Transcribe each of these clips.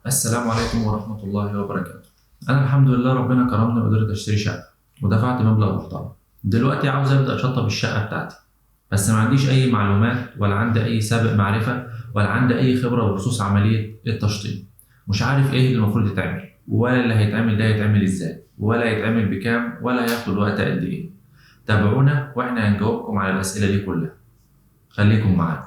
السلام عليكم ورحمة الله وبركاته. أنا الحمد لله ربنا كرمني وقدرت أشتري شقة ودفعت مبلغ محترم. دلوقتي عاوز أبدأ أشطب الشقة بتاعتي، بس ما عنديش أي معلومات ولا عندي أي سابق معرفة ولا عندي أي خبرة بخصوص عملية التشطيب. مش عارف إيه اللي المفروض يتعمل ولا اللي هيتعمل ده يتعمل إزاي ولا يتعمل بكام ولا هياخد وقت قد إيه. تابعونا وإحنا هنجاوبكم على الأسئلة دي كلها. خليكم معانا.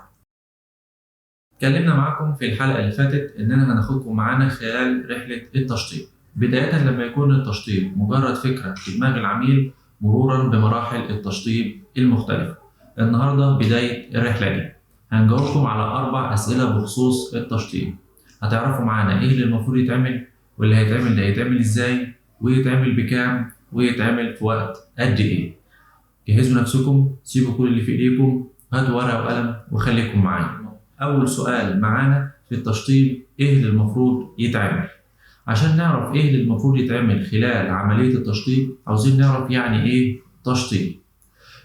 اتكلمنا معاكم في الحلقة اللي فاتت إننا هناخدكم معانا خلال رحلة التشطيب، بداية لما يكون التشطيب مجرد فكرة في دماغ العميل مرورا بمراحل التشطيب المختلفة. النهاردة بداية الرحلة دي هنجاوبكم على 4 أسئلة بخصوص التشطيب. هتعرفوا معانا إيه اللي المفروض يتعمل واللي هيتعمل ده يتعمل إزاي ويتعمل بكام ويتعمل في وقت قد إيه. جهزوا نفسكم، سيبوا كل اللي في إيديكم، هاتوا ورقة وقلم وخليكم معايا. أول سؤال معانا في التشطيب إيه اللي المفروض يتعمل؟ عشان نعرف إيه اللي المفروض يتعمل خلال عملية التشطيب عاوزين نعرف يعني إيه تشطيب.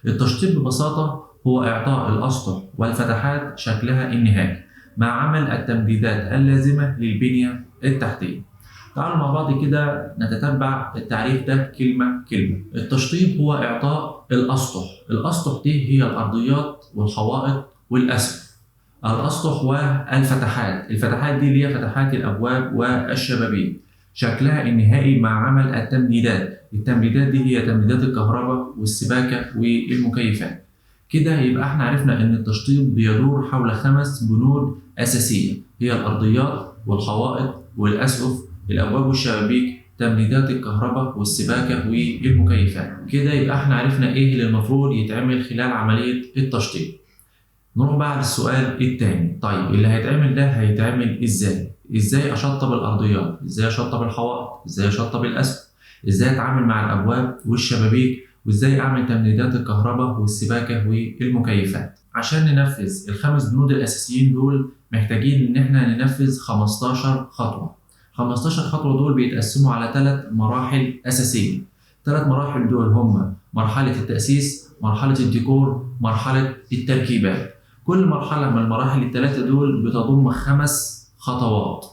التشطيب ببساطة هو إعطاء الأسطح والفتحات شكلها النهائي مع عمل التمديدات اللازمة للبنية التحتية. تعالوا مع بعض كده نتتبع التعريف ده كلمة كلمة. التشطيب هو إعطاء الأسطح. الأسطح دي هي الأرضيات والحوائط والأسقف. الأسطح والفتحات، الفتحات دي اللي هي فتحات الأبواب والشبابيك شكلها النهائي مع عمل التمديدات. التمديدات دي هي تمديدات الكهرباء والسباكة والمكيفات. كده يبقى احنا عرفنا ان التشطيب بيدور حول 5 بنود أساسية، هي الأرضيات والحوائط والأسقف، الأبواب والشبابيك، تمديدات الكهرباء والسباكة والمكيفات. كده يبقى احنا عرفنا ايه اللي المفروض يتعمل خلال عملية التشطيب. نروح بقى للسؤال التاني، طيب اللي هيتعمل ده هيتعمل ازاي؟ ازاي اشطب الارضيات؟ ازاي اشطب الحوائط؟ ازاي اشطب الاسقف؟ ازاي اتعامل مع الابواب والشبابيك؟ وازاي اعمل تمديدات الكهرباء والسباكه والمكيفات؟ عشان ننفذ ال5 بنود الاساسيين دول محتاجين ان احنا ننفذ 15 خطوه. 15 خطوه دول بيتقسموا على 3 مراحل اساسيه. 3 مراحل دول هم مرحله التاسيس، مرحله الديكور، مرحله التركيبات. كل مرحلة من المراحل ال3 دول بتضم 5 خطوات.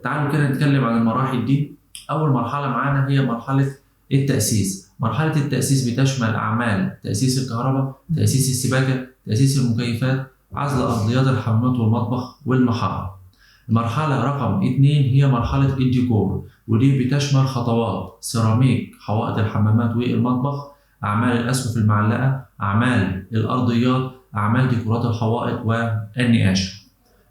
تعالوا كده نتكلم عن المراحل دي. أول مرحلة معانا هي مرحلة التأسيس. مرحلة التأسيس بتشمل أعمال تأسيس الكهرباء، تأسيس السباكة، تأسيس المكيفات، عزل أرضيات الحمامات والمطبخ والمحارة. المرحلة رقم 2 هي مرحلة الديكور، ودي بتشمل خطوات سيراميك حوائط الحمامات والمطبخ، أعمال الأسقف المعلقة، أعمال الأرضيات، أعمال ديكورات الحوائط والنقاشة.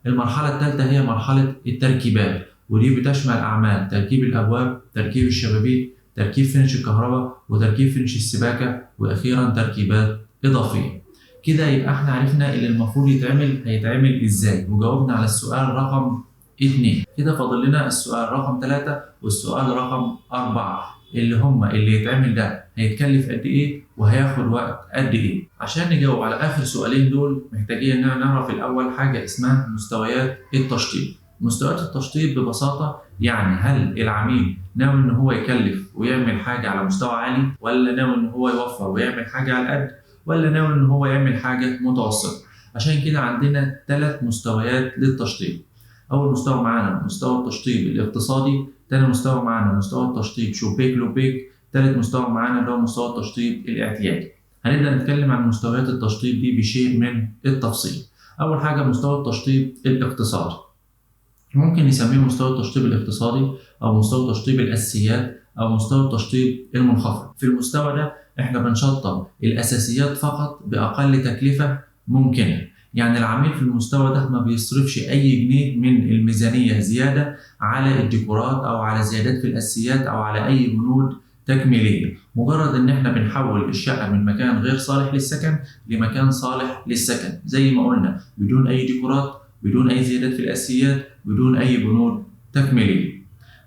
المرحلة الثالثة هي مرحلة التركيبات، ودي بتشمل أعمال تركيب الأبواب، تركيب الشبابيك، تركيب فينش الكهرباء، وتركيب فينش السباكة، وأخيرا تركيبات إضافية. كده يبقى احنا عرفنا اللي المفروض يتعمل هيتعمل ازاي، وجاوبنا على السؤال رقم 2. كده فاضل لنا السؤال رقم 3 والسؤال رقم 4 اللي يتعمل ده هيتكلف قد ايه وهياخد وقت قد ايه. عشان نجاوب على اخر سؤالين دول محتاجين ان نعرف الاول حاجه اسمها مستويات التشطيب. مستويات التشطيب ببساطه يعني هل العميل ناوي ان هو يكلف ويعمل حاجه على مستوى عالي، ولا ناوي ان هو يوفر ويعمل حاجه على قد، ولا ناوي ان هو يعمل حاجه متوسطه. عشان كده عندنا 3 مستويات للتشطيب. اول مستوى معانا مستوى التشطيب الاقتصادي، تاني مستوى معانا مستوى التشطيب شبيك لبيك، تالت مستوى معانا اللي هو مستوى التشطيب الاعتيادي. هنبدا نتكلم عن مستويات التشطيب دي بشيء من التفصيل. اول حاجه مستوى التشطيب الاقتصادي، ممكن نسميه مستوى التشطيب الاقتصادي او مستوى تشطيب الاساسيات او مستوى التشطيب المنخفض. في المستوى ده احنا بنشطب الاساسيات فقط باقل تكلفه ممكنه. يعني العميل في المستوى ده ما بيصرفش اي جنيه من الميزانيه زياده على الديكورات او على زيادات في الاساسيات او على اي بنود تكميليه. مجرد ان احنا بنحول الشقه من مكان غير صالح للسكن لمكان صالح للسكن، زي ما قلنا بدون اي ديكورات، بدون اي زيادات في الاساسيات، بدون اي بنود تكميليه.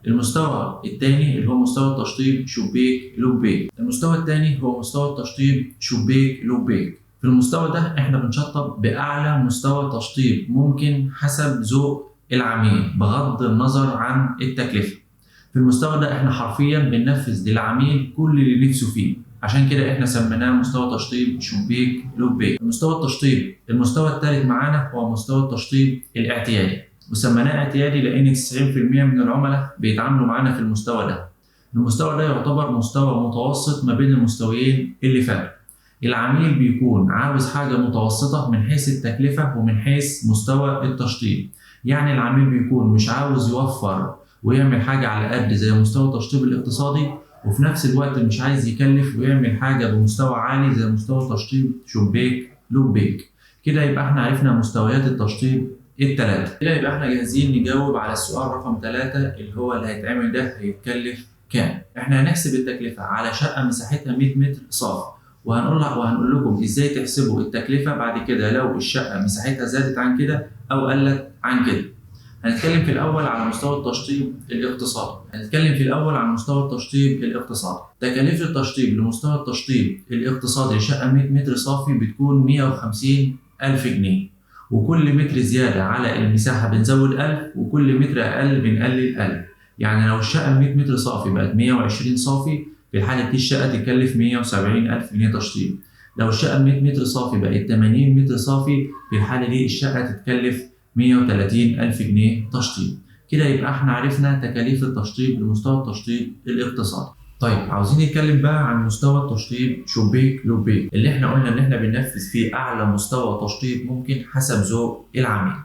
المستوى الثاني اللي هو مستوى التشطيب شبيك لبيك. المستوى الثاني هو مستوى التشطيب شبيك لبيك. في المستوى ده احنا بنشطب باعلى مستوى تشطيب ممكن حسب ذوق العميل بغض النظر عن التكلفه. في المستوى ده احنا حرفيا بننفذ للعميل كل اللي نفسه فيه، عشان كده احنا سميناه مستوى تشطيب شبيك لبيك. مستوى التشطيب المستوى الثالث معانا هو مستوى التشطيب الاعتيادي. وسميناه اعتيادي لأن 90% من العملاء بيتعاملوا معانا في المستوى ده. المستوى ده يعتبر مستوى متوسط ما بين المستويين اللي فاتوا. العميل بيكون عاوز حاجة متوسطة من حيث التكلفة ومن حيث مستوى التشطيب. يعني العميل بيكون مش عاوز يوفر ويعمل حاجة على قد زي مستوى التشطيب الاقتصادي، وفي نفس الوقت مش عايز يكلف ويعمل حاجة بمستوى عالي زي مستوى تشطيب شباك لبيك. كده يبقى احنا عرفنا مستويات التشطيب الثلاثة. كده يبقى احنا جاهزين نجاوب على السؤال رقم 3 اللي هو اللي هيتعمل ده هيتكلف كام؟ احنا هنحسب التكلفة على شقة مساحتها 100 متر صافي، وهنقول لكم ازاي تحسبوا التكلفة بعد كده لو الشقة مساحتها زادت عن كده او قلت عن كده. هنتكلم في الأول على مستوى التشطيب الاقتصادي. تكاليف التشطيب لمستوى التشطيب الاقتصادي لشقة 100 متر صافي بتكون 150,000 جنيه، وكل متر زيادة على المساحة بنزود 1000، وكل متر أقل بنقلل 1000. يعني لو الشقة 100 متر صافي بقت 120 صافي، في الحالة دي الشقة تكلف 170,000 جنيه تشطيب. لو الشقة 100 متر صافي بقت 80 متر صافي، في الحالة دي الشقة تتكلف 130,000 جنيه تشطيب. كده يبقى احنا عرفنا تكاليف التشطيب لمستوى التشطيب الاقتصادي. طيب عاوزين نتكلم بقى عن مستوى التشطيب شباك لبيك اللي احنا قلنا ان احنا بننفذ فيه اعلى مستوى تشطيب ممكن حسب ذوق العميل.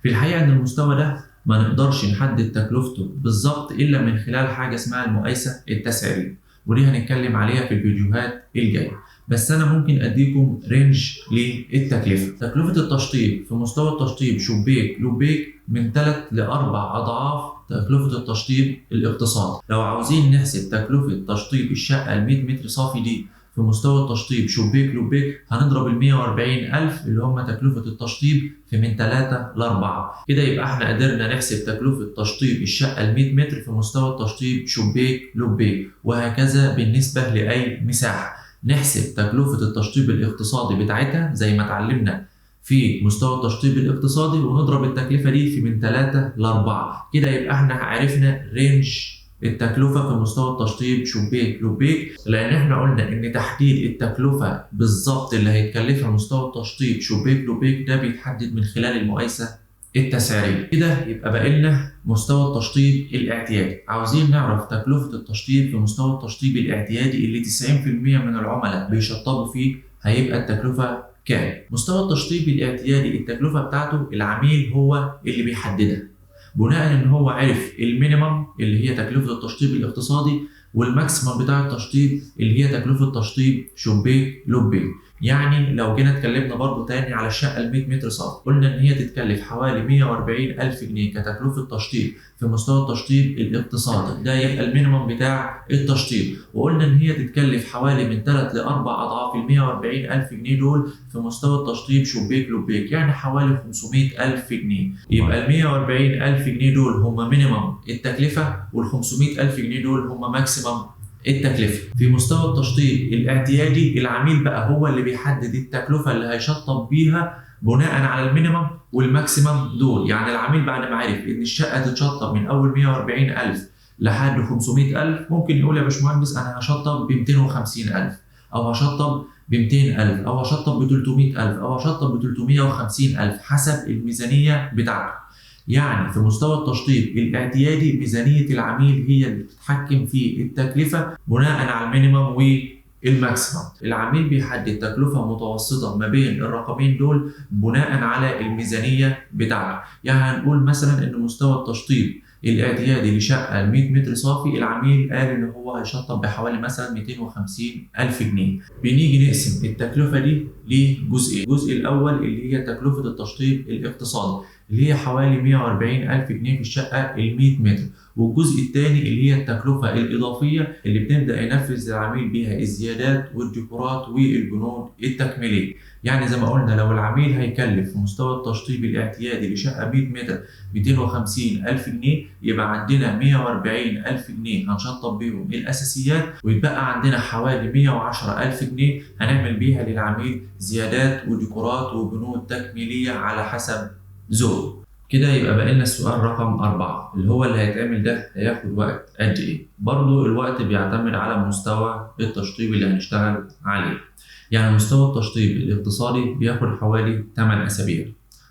في الحقيقة ان المستوى ده ما نقدرش نحدد تكلفته بالظبط الا من خلال حاجة اسمها المقايسة التسعيرية، ودي هنتكلم عليها في الفيديوهات الجاية. بس أنا ممكن أديكم رينج للتكلفة. تكلفة التشطيب في مستوى التشطيب شباك لبيك من 3 ل 4 أضعاف تكلفة التشطيب الاقتصادي. لو عاوزين نحسب تكلفة تشطيب الشقة ال 100 متر صافي دي في مستوى التشطيب شباك لبيك، هنضرب ال 140,000 اللي هم تكلفة التشطيب في من 3 ل 4. كده يبقى احنا قدرنا نحسب تكلفة تشطيب الشقة ال 100 متر في مستوى التشطيب شباك لبيك، وهكذا بالنسبة لأي مساحة. نحسب تكلفة التشطيب الاقتصادي بتاعتها زي ما اتعلمنا في مستوى التشطيب الاقتصادي، ونضرب التكلفة دي في من 3 ل 4. كده يبقى احنا عرفنا رينج التكلفة في مستوى التشطيب شباك لبيك، لأن احنا قلنا إن تحديد التكلفة بالظبط اللي هيتكلفها مستوى التشطيب شباك لبيك ده بيتحدد من خلال المقايسة التسعيرية. كده يبقى باقي لنا مستوى التشطيب الاعتيادي. عاوزين نعرف تكلفة التشطيب في مستوى التشطيب الاعتيادي اللي 90% من العملاء بيشطبوا فيه، هيبقى التكلفة كام؟ مستوى التشطيب الاعتيادي التكلفة بتاعته العميل هو اللي بيحددها بناء ان هو عرف المينيمم اللي هي تكلفة التشطيب الاقتصادي، والماكسيمم بتاع التشطيب اللي هي تكلفة تشطيب شباك لبيك. يعني لو جينا اتكلمنا برضو تاني على الشقة ال 100 متر صافي، قلنا ان هي تتكلف حوالي 140,000 جنيه كتكلفة تشطيب في مستوى التشطيب الاقتصادي، ده يبقى المينيمم بتاع التشطيب. وقلنا ان هي تتكلف حوالي من 3 ل 4 اضعاف ال 140,000 جنيه دول في مستوى التشطيب شباك لبيك، يعني حوالي 500,000 جنيه. يبقى ال 140,000 جنيه دول هم مينيمم التكلفة، وال 500,000 جنيه دول هم ماكسيمم التكلفة. في مستوى التشطيب الاعتيادي العميل بقى هو اللي بيحدد التكلفة اللي هيشطب بيها بناء على المينيمم والماكسيمم دول. يعني العميل بعد ما عرف ان الشقة تتشطب من اول 140,000 لحد 500,000، ممكن يقول يا باشمهندس انا هشطب ب 250,000، او هشطب ب 200,000، او هشطب ب 300,000، او هشطب ب 350,000 حسب الميزانية بتاعته. يعني في مستوى التشطيب الاعتيادي ميزانية العميل هي اللي بتتحكم في التكلفة بناء على المينيمم والماكسيمم. العميل بيحدد تكلفة متوسطة ما بين الرقمين دول بناء على الميزانية بتاعته. يعني هنقول مثلا ان مستوى التشطيب الاعتيادي لشقة 100 متر صافي العميل قال ان هو هيشطب بحوالي مثلا 250,000 جنيه. بنيجي نقسم التكلفة دي لجزئين. الجزء الاول اللي هي تكلفة التشطيب الاقتصادي اللي هي حوالي 140,000 جنيه في الشقة ال 100 متر، والجزء الثاني اللي هي التكلفة الإضافية اللي بنبدأ ينفذ العميل بيها الزيادات والديكورات والبنود التكميلية. يعني زي ما قلنا لو العميل هيكلف في مستوى التشطيب الاعتيادي لشقة 100 متر 250,000 جنيه، يبقى عندنا 140,000 جنيه هنشطب بيهم الأساسيات، ويتبقى عندنا حوالي 110,000 جنيه هنعمل بيها للعميل زيادات وديكورات وبنود تكميلية على حسب ذوق. كده يبقى بقى لنا السؤال رقم 4 اللي هو اللي هيتعمل ده هياخد وقت قد ايه؟ برضو الوقت بيعتمد على مستوى التشطيب اللي هنشتغل عليه. يعني مستوى التشطيب الاقتصادي بياخد حوالي 8 أسابيع،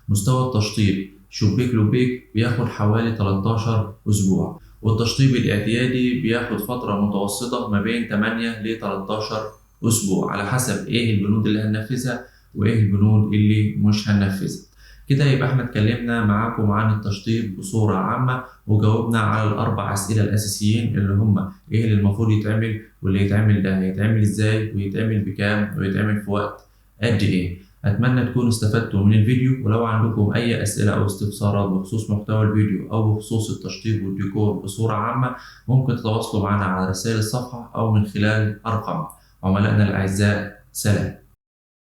مستوى التشطيب شبيك لبيك بياخد حوالي 13 أسبوع، والتشطيب الاعتيادي بياخد فترة متوسطة ما بين 8 ل 13 أسبوع، على حسب إيه البنود اللي هننفذها وإيه البنود اللي مش هننفذها. كده يبقى احنا اتكلمنا معاكم عن التشطيب بصورة عامة، وجاوبنا على الأربع أسئلة الأساسيين اللي هم إيه اللي المفروض يتعمل، واللي يتعمل ده هيتعمل إزاي، ويتعمل بكام، ويتعمل في وقت قد إيه. أتمنى تكونوا استفدتوا من الفيديو، ولو عندكم أي أسئلة أو استفسارات بخصوص محتوى الفيديو أو بخصوص التشطيب والديكور بصورة عامة، ممكن تتواصلوا معنا على رسائل الصفحة أو من خلال أرقام عملائنا الأعزاء. سلام.